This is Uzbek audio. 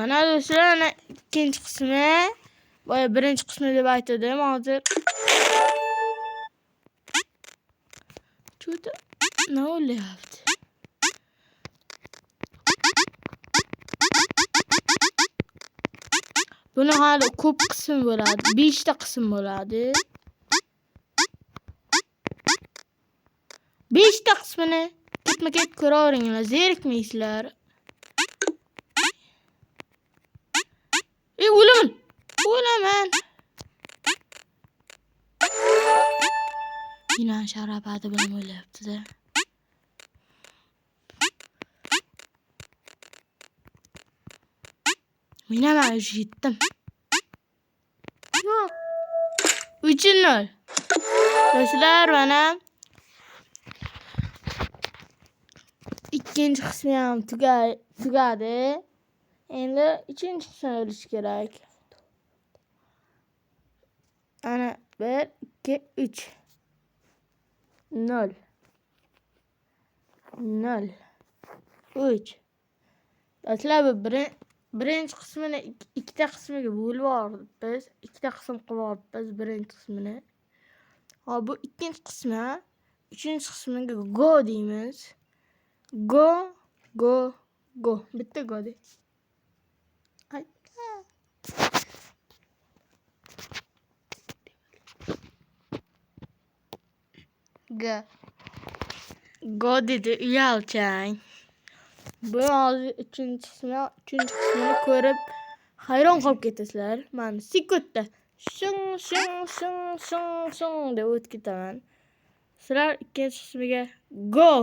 Ana do'stlar, ana ikkinchi qismi. Boya birinchi qismi deb aytdim hozir. Cho'ta nima bo'lyapti? Buni hali ko'p qism bo'ladi. 5 ta qism bo'ladi. 5 ta qismini ketma-ket ko'raveringlar, zerikmaysizlar. O'laman. Inan sharobati bilan o'lyapti-da. Mana men уже yetdim. Yo'q. 3-0. Do'stlar, mana ikkinchi qismi ham tugadi. Endi uchinchi qismni olish kerak. Ana 1 2 3 0 0 3. Do'stlar, bu birinchi qismini ikkita qismiga bo'lib oldik biz. Ikkita qism qilib oldik biz birinchi qismini. Hop, bu ikkinchi qismi. Uchinchi qismiga go deymiz. Go. Bitta go de. Ay. Go dedi uyalchang. Bu hozir uchinchi qismini ko'rib hayron qolib ketasizlar. Men sekundda shing deb o'tib ketaman. Sizlar ikkinchi qismiga go